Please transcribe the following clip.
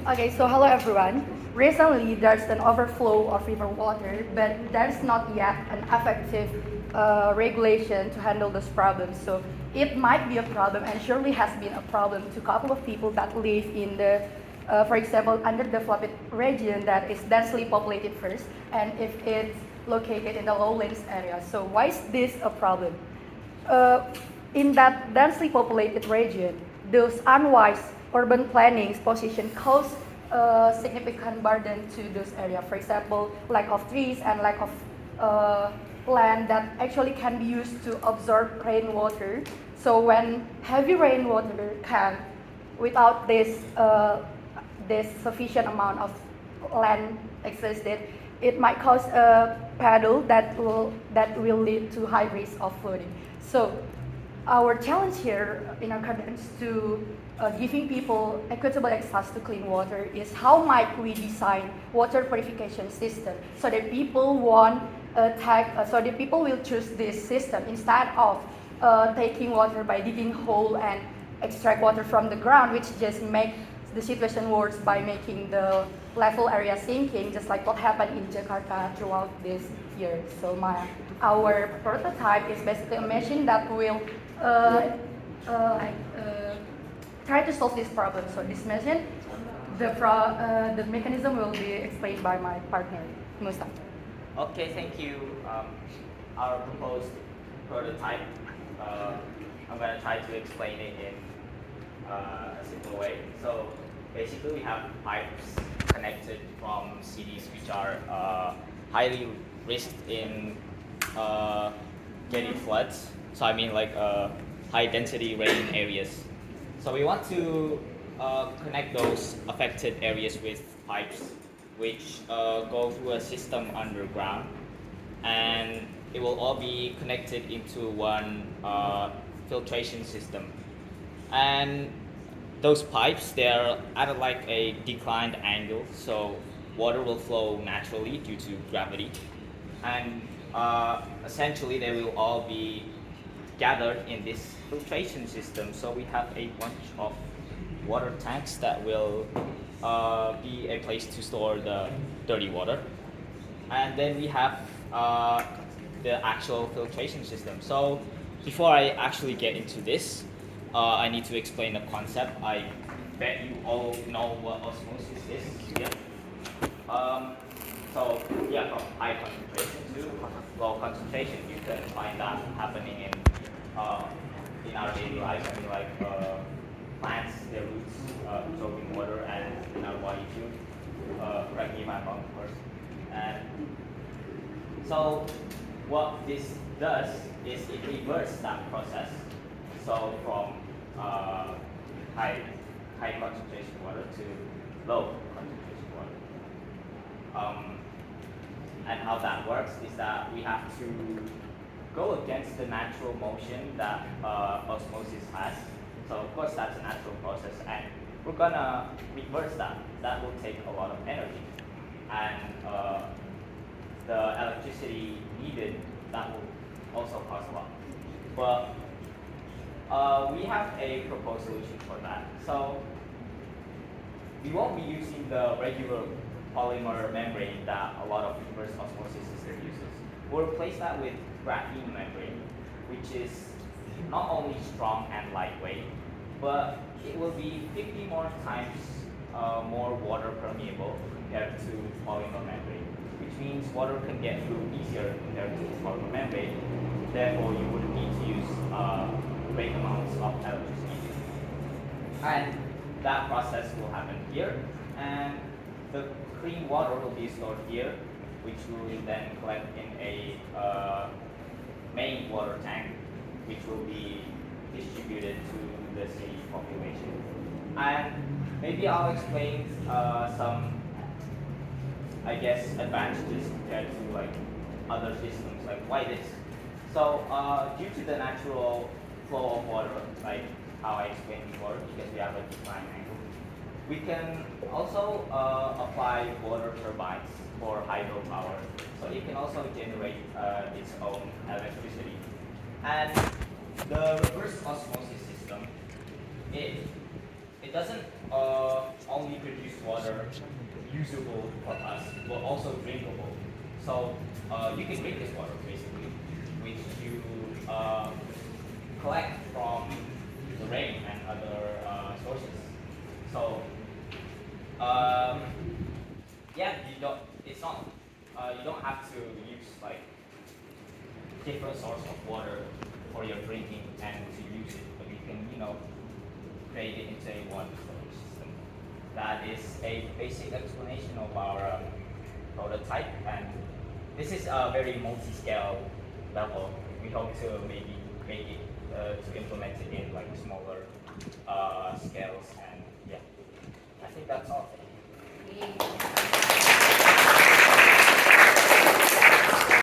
Okay, so hello everyone. Recently, there's an overflow of river water, but there's not yet an effective regulation to handle this problem. So it might be a problem, and surely has been a problem to a couple of people that live in the, for example, underdeveloped region that is densely populated first, and if it's located in the lowlands area. So why is this a problem? uh, in that densely populated region, those unwise urban planning position cause significant burden to those areas. For example, lack of trees and lack of land that actually can be used to absorb rainwater. So when heavy rainwater can, without this sufficient amount of land existed, it might cause a puddle that will lead to high risk of flooding. So our challenge here in our country is to giving people equitable access to clean water is how might we design water purification system so that people won't so that people will choose this system instead of taking water by digging hole and extract water from the ground, which just make the situation worse by making the level area sinking, just like what happened in Jakarta throughout this year. So our prototype is basically a machine that will like try to solve this problem. So this machine, the mechanism will be explained by my partner, Musa. Okay, thank you. Our proposed prototype, I'm going to try to explain it in a simple way. So basically we have pipes connected from cities which are highly risked in getting floods. So I mean like high density rain areas. So we want to connect those affected areas with pipes which go through a system underground, and it will all be connected into one filtration system. And those pipes, they're at like a declined angle, so water will flow naturally due to gravity. And essentially they will all be gathered in this filtration system. So we have a bunch of water tanks that will be a place to store the dirty water. And then we have the actual filtration system. So before I actually get into this, I need to explain the concept. I bet you all know what osmosis is. Yeah. So yeah, from high concentration to low concentration, you can find that happening in our daily life. I mean, like plants, their roots absorbing water, and in our body too. Correct me if I'm wrong, of course. And so what this does is it reverses that process. So from high concentration water to low concentration water. And how that works is that we have to go against the natural motion that osmosis has. So of course that's a natural process, and we're gonna reverse that. That will take a lot of energy, and the electricity needed, that will also cost a lot. But we have a proposed solution for that. So we won't be using the regular polymer membrane that a lot of reverse osmosis system uses. We'll replace that with graphene membrane, which is not only strong and lightweight, but it will be 50 more times more water permeable compared to polymer membrane, which means water can get through easier compared to polymer membrane. Therefore, you wouldn't need to use great amounts of electricity. And that process will happen here, and the clean water will be stored here, which will then collect in a main water tank, which will be distributed to the city population. And maybe I'll explain some, I guess, advantages compared to like other systems, like why this. So due to the natural flow of water, like how I explained before, because we have a decline angle, we can also apply water turbines for hydropower. So it can also generate its own electricity. And the reverse osmosis system, it it doesn't only produce water usable for us, but also drinkable. So you can drink this water basically, which you collect from the rain and other sources. So um, yeah, you don't. It's not. You don't have to use like different source of water for your drinking and to use it, but you can create it into a water storage system. That is a basic explanation of our prototype, and this is a very multi-scale level. We hope to maybe make it to implement it in like smaller scale